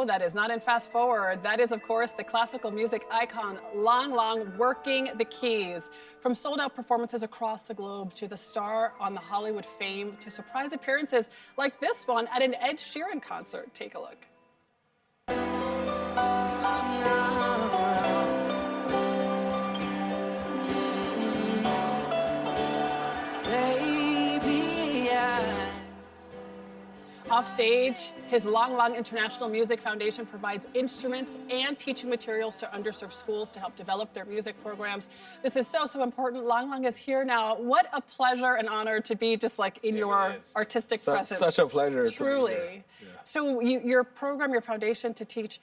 no, that is not in Fast Forward. That is, of course, the classical music icon Lang Lang working the keys. From sold-out performances across the globe to the star on the Hollywood fame to surprise appearances like this one at an Ed Sheeran concert. Take a look. Off stage, his Lang Lang International Music Foundation provides instruments and teaching materials to underserved schools to help develop their music programs. This is so important. Lang Lang is here now. What a pleasure and honor to be just like in your artistic presence. Such a pleasure. Truly. To be here. Yeah. So your program, your foundation to teach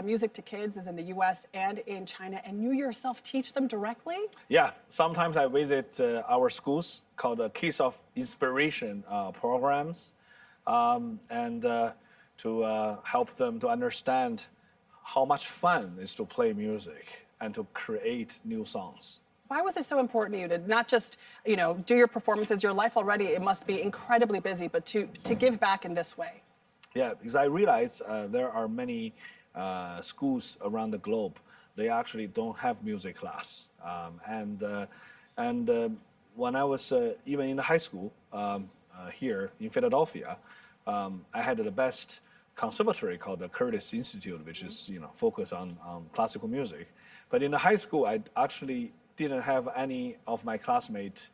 music to kids is in the U.S. and in China, and you yourself teach them directly? Yeah, sometimes I visit our schools called Kids of Inspiration programs. And to help them to understand how much fun it is to play music and to create new songs. Why was it so important to you to not just, do your performances, your life already, it must be incredibly busy, but to give back in this way? Yeah, because I realize there are many schools around the globe, they actually don't have music class. And when I was even in the high school, here in Philadelphia, I had the best conservatory called the Curtis Institute, which is focused on classical music. But in the high school, I actually didn't have any of my classmates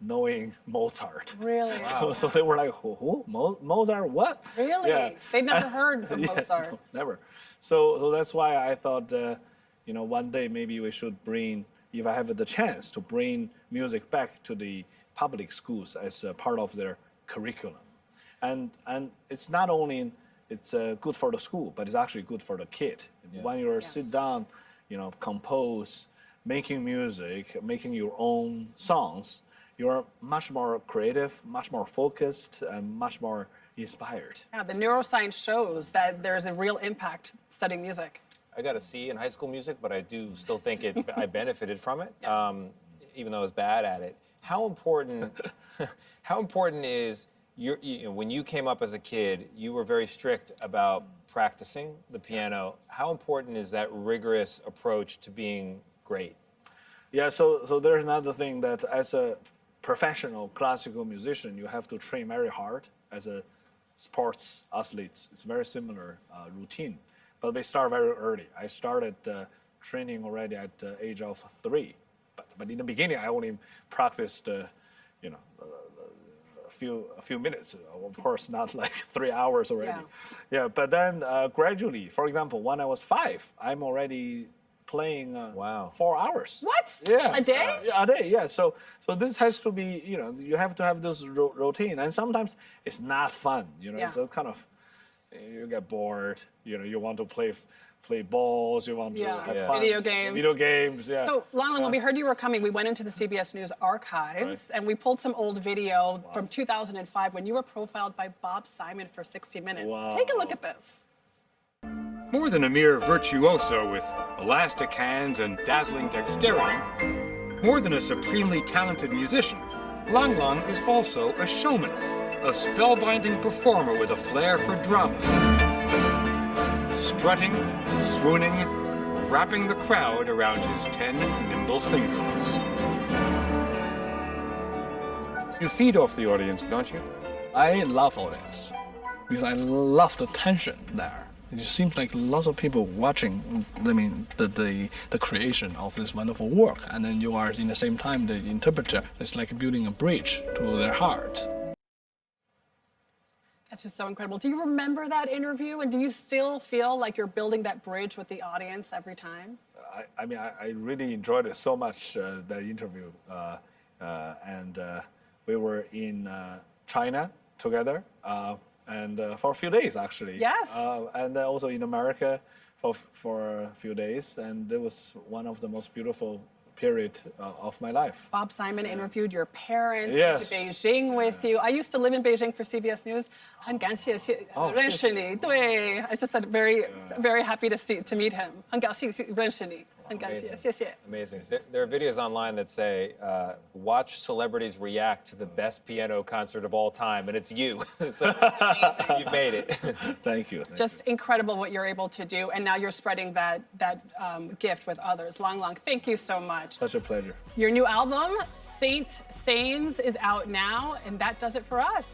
knowing Mozart. Really? So they were like, who? Mozart? What? Really? Yeah. They'd never heard of Mozart. No, never. So that's why I thought, one day maybe we should bring, if I have the chance, to bring music back to the public schools as a part of their curriculum. And it's not only good for the school, but it's actually good for the kid. Yeah. When you sit down, compose, making music, making your own songs, you're much more creative, much more focused, and much more inspired. Yeah, the neuroscience shows that there's a real impact studying music. I got a C in high school music, but I do still think I benefited from it, even though I was bad at it. How important is when you came up as a kid, you were very strict about practicing the piano. How important is that rigorous approach to being great? Yeah, so there's another thing that as a professional classical musician, you have to train very hard. As a sports athlete, it's very similar routine. But they start very early. I started training already at the age of 3. But in the beginning, I only practiced, a few minutes. Of course, not like 3 hours already. Yeah. But then gradually, for example, when I was 5, I'm already playing 4 hours. What? Yeah. A day? A day. Yeah. So this has to be, you have to have this routine, and sometimes it's not fun. So kind of you get bored. You want to play balls, you want to have fun. Video games. Video games, yeah. So, Lang Lang, when we heard you were coming, we went into the CBS News archives, and we pulled some old video from 2005 when you were profiled by Bob Simon for 60 Minutes. Wow. Take a look at this. More than a mere virtuoso with elastic hands and dazzling dexterity, more than a supremely talented musician, Lang Lang is also a showman, a spellbinding performer with a flair for drama. Strutting, swooning, wrapping the crowd around his 10 nimble fingers. You feed off the audience, don't you? I love audience because I love the tension there. It just seems like lots of people watching, the creation of this wonderful work, and then you are in the same time the interpreter. It's like building a bridge to their heart. That's just so incredible. Do you remember that interview, and do you still feel like you're building that bridge with the audience every time? I really enjoyed it so much, that interview. And we were in China together, and for a few days, actually. Yes. And also in America for a few days. And it was one of the most beautiful period of my life. Bob Simon interviewed your parents, Yes. went to Beijing with you. I used to live in Beijing for CBS News. 很感谢认识你. 对, I just said very happy to meet him. 很高兴认识你.很感谢， Amazing. 谢谢。 Amazing. There are videos online that say, watch celebrities react to the best piano concert of all time, and it's you. So you've made it. Thank you. Just incredible what you're able to do, and now you're spreading that gift with others. Lang Lang, thank you so much. Such a pleasure. Your new album, Saint Sains, is out now, and that does it for us.